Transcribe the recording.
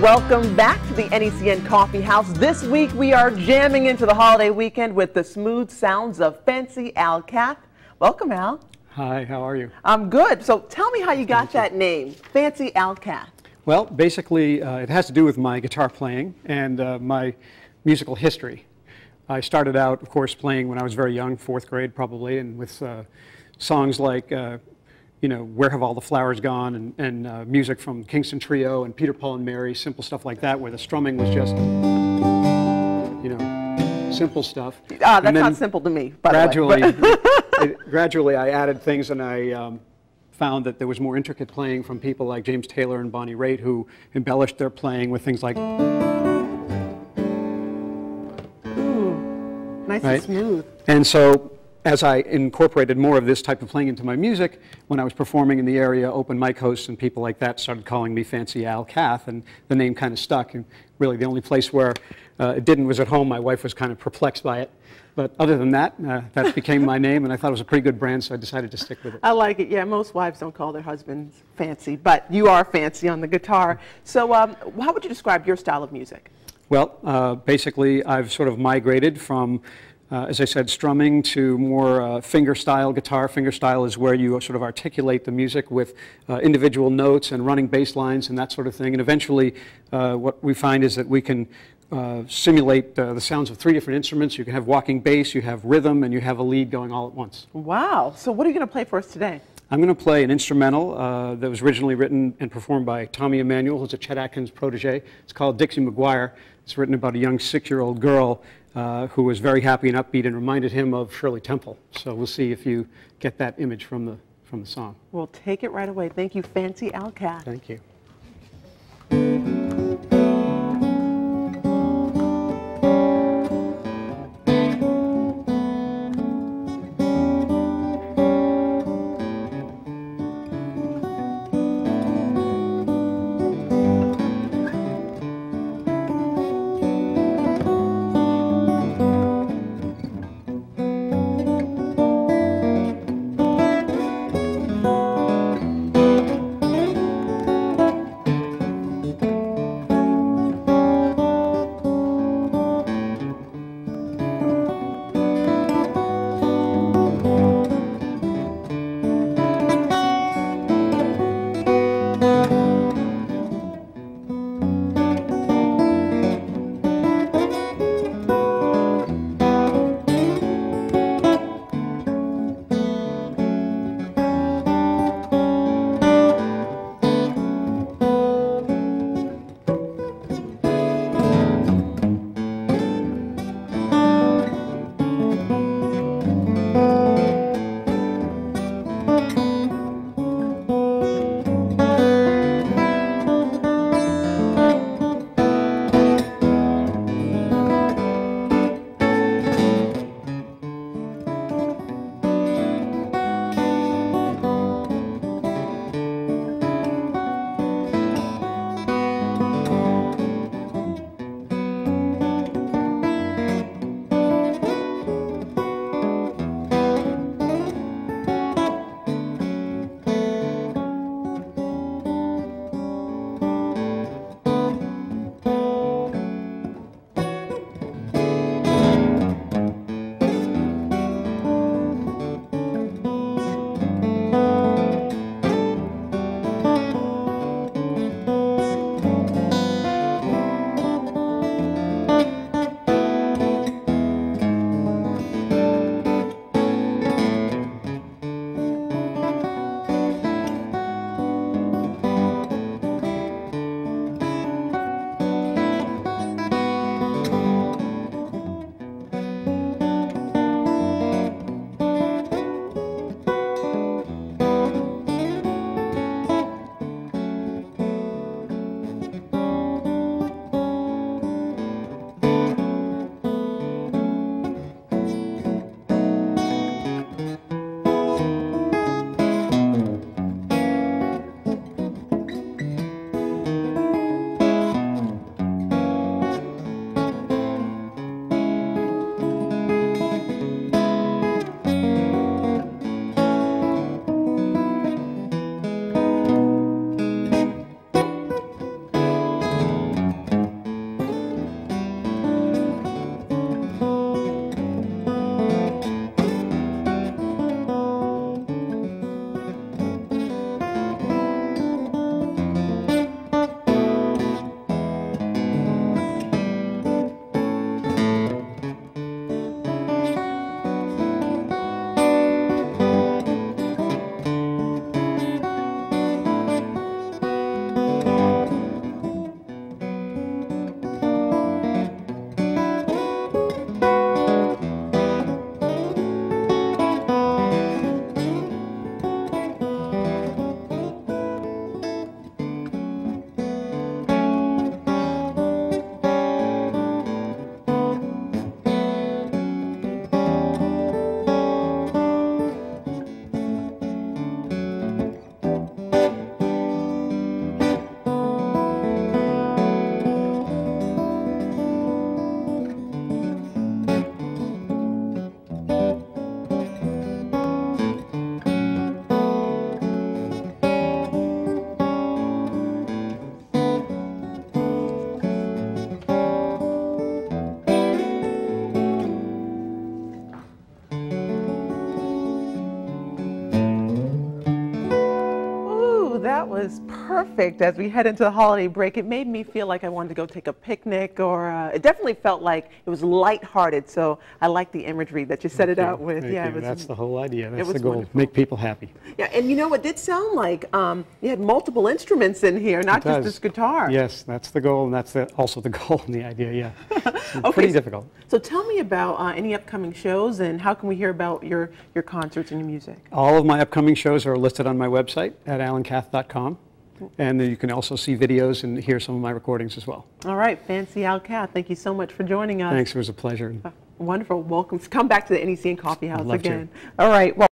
Welcome back to the NECN Coffeehouse. This week we are jamming into the holiday weekend with the smooth sounds of Fancy Al Cath. Welcome, Al. Hi, how are you? I'm good. So tell me how you got that name, Fancy Al Cath. Well, basically it has to do with my guitar playing and my musical history. I started out, of course, playing when I was very young, 4th grade probably, and with songs like you know, Where Have All the Flowers Gone, and music from Kingston Trio and Peter, Paul and Mary, simple stuff like that, where the strumming was just, you know, simple stuff. Ah, that's not simple to me, by gradually, the way. gradually I added things, and I found that there was more intricate playing from people like James Taylor and Bonnie Raitt, who embellished their playing with things like... Ooh, nice and smooth. And so, as I incorporated more of this type of playing into my music, when I was performing in the area, open mic hosts and people like that started calling me Fancy Al Cath, and the name kind of stuck. And really the only place where it didn't was at home. My wife was kind of perplexed by it. But other than that, that became my name, and I thought it was a pretty good brand, so I decided to stick with it. I like it. Yeah, most wives don't call their husbands fancy, but you are fancy on the guitar. So how would you describe your style of music? Well, basically I've sort of migrated from as I said, strumming to more finger-style guitar. Finger-style is where you sort of articulate the music with individual notes and running bass lines and that sort of thing. And eventually, what we find is that we can simulate the sounds of 3 different instruments. You can have walking bass, you have rhythm, and you have a lead going all at once. Wow. So what are you going to play for us today? I'm going to play an instrumental that was originally written and performed by Tommy Emmanuel, who's a Chet Atkins protege. It's called Dixie Maguire. It's written about a young 6-year-old girl who was very happy and upbeat and reminded him of Shirley Temple. So we'll see if you get that image from the song. We'll take it right away. Thank you, Fancy Al Cath. Thank you. was perfect as we head into the holiday break. It made me feel like I wanted to go take a picnic, or it definitely felt like it was lighthearted. So I like the imagery that you set it out with. Yeah, it was, that's the whole idea. That's the goal. Wonderful. Make people happy. Yeah, and you know, it did sound like you had multiple instruments in here, not just this guitar. Yes, that's the goal, and that's also the goal and the idea. Yeah, Okay, pretty difficult. So tell me about any upcoming shows, and how can we hear about your concerts and your music? All of my upcoming shows are listed on my website at alancath.com, and then you can also see videos and hear some of my recordings as well. All right, Fancy Al Cath, thank you so much for joining us. Thanks, it was a pleasure. Wonderful. Welcome. Come back to the NECN Coffeehouse I'd love again. to. All right. Well.